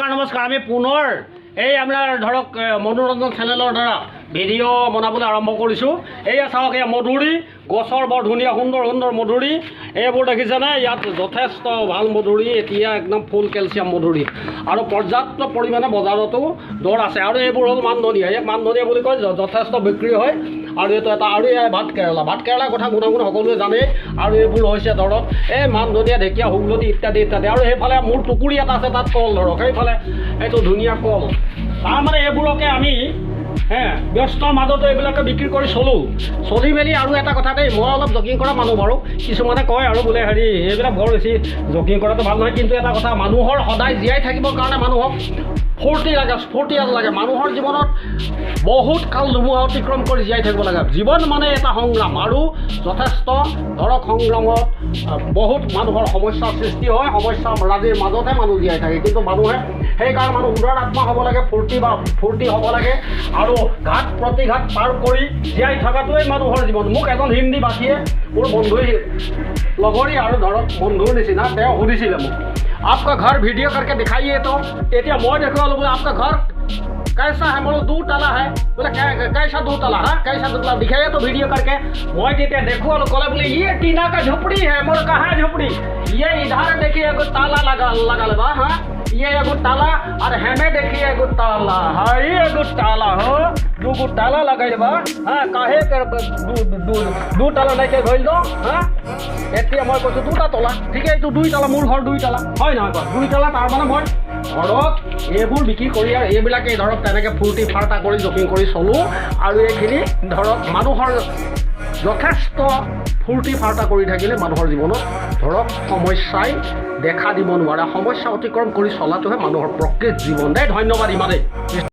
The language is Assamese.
নমস্কাৰ আমি পুনৰ এই আপোনাৰ ধৰক মনোৰঞ্জন চেনেলৰ দ্বাৰা ভিডিঅ' বনাবলৈ আৰম্ভ কৰিছোঁ। এয়া চাওক, এয়া মধুৰি গছৰ বৰ ধুনীয়া সুন্দৰ সুন্দৰ মধুৰি। এইবোৰ দেখিছেনে? ইয়াত যথেষ্ট ভাল মধুৰি, এতিয়া একদম ফুল কেলছিয়াম মধুৰি আৰু পৰ্যাপ্ত পৰিমাণে বজাৰতো দৰ আছে। আৰু এইবোৰ হ'ল মানধনিয়া। এই মানধনিয়া বুলি কয়, যথেষ্ট বিক্ৰী হয়। আৰু এইটো এটা আৰু এই ভাতকেৰেলাৰ কথা গুণাগুণ সকলোৱে জানেই। আৰু এইবোৰ হৈছে ধৰক এই মানধনিয়া, ঢেকীয়া, শুকলতি ইত্যাদি ইত্যাদি। আৰু সেইফালে মোৰ টুকুৰি এটা আছে, তাত কল ধৰক, সেইফালে এইটো ধুনীয়া কল। তাৰমানে এইবোৰকে আমি ব্যস্তৰ মাজতে এইবিলাকে বিক্ৰী কৰি চলি মেলি। আৰু এটা কথা দেই, মই অলপ জগিং কৰা মানুহ বাৰু। কিছুমানে কয় আৰু বোলে হেৰি এইবিলাক বৰ বেছি জগিং কৰাটো ভাল নহয়, কিন্তু এটা কথা, মানুহৰ সদায় জীয়াই থাকিবৰ কাৰণে মানুহক ফূৰ্তি লাগে, স্ফূৰ্তি লাগে। মানুহৰ জীৱনত বহুত কাল ধুমুহা অতিক্ৰম কৰি জীয়াই থাকিব লাগে। জীৱন মানে এটা সংগ্ৰাম, আৰু যথেষ্ট ধৰক সংগ্ৰামত বহুত মানুহৰ সমস্যাৰ সৃষ্টি হয়। সমস্যাৰাজিৰ মাজতে মানুহ জীয়াই থাকে, কিন্তু মানুহে সেইকাৰণে মানুহ উদাৰ আত্মা হ'ব লাগে, ফূৰ্তি হ'ব লাগে, আৰু ঘাট প্ৰতিঘাত পাৰ কৰি জীয়াই থকাটোৱেই মানুহৰ জীৱন। মোক এজন হিন্দী ভাষীয়ে, মোৰ বন্ধুই লগৰী আৰু ধৰক বন্ধুৰ নিচিনা, তেওঁ সুধিছিলে মোক, आपका घर वीडियो करके दिखाइए। तो एतिया मैं देखो बोले आपका घर कैसा है? बोलो 2 ताला है। बोले कैसा 2 ताला है? कैसा 2 ताला दिखाइए तो वीडियो करके। मैं जेतिया देखो कले बोले ये टीना का झोपड़ी है। मोर कहाँ है झोपड़ी? ये इधर देखिए एगो ताला लगल बा। हाँ, ये एगो ताला, और हमें देखिए एगो ताला है। ये एगो ताला हो, 2 ताला लगल बा। हाँ, काहे कर 2 ताला नहीं के भइल दो। हाँ, এতিয়া মই কৈছোঁ 2টা তলা। ঠিক আছে, এইটো 2 তালা, মোৰ ঘৰ 2 তালা, হয় নহয় কয়? 2 তালা। তাৰমানে মই ধৰক এইবোৰ বিক্ৰী কৰি আৰু এইবিলাকেই ধৰক তেনেকৈ ফূৰ্তি ফাৰ্তা কৰি জপিং কৰি চলোঁ। আৰু এইখিনি ধৰক মানুহৰ যথেষ্ট ফূৰ্তি ফাৰ্তা কৰি থাকিলে মানুহৰ জীৱনত ধৰক সমস্যাই দেখা দিব নোৱাৰে। সমস্যা অতিক্ৰম কৰি চলাটোহে মানুহৰ প্ৰকৃত জীৱন দেই। ধন্যবাদ ইমানেই।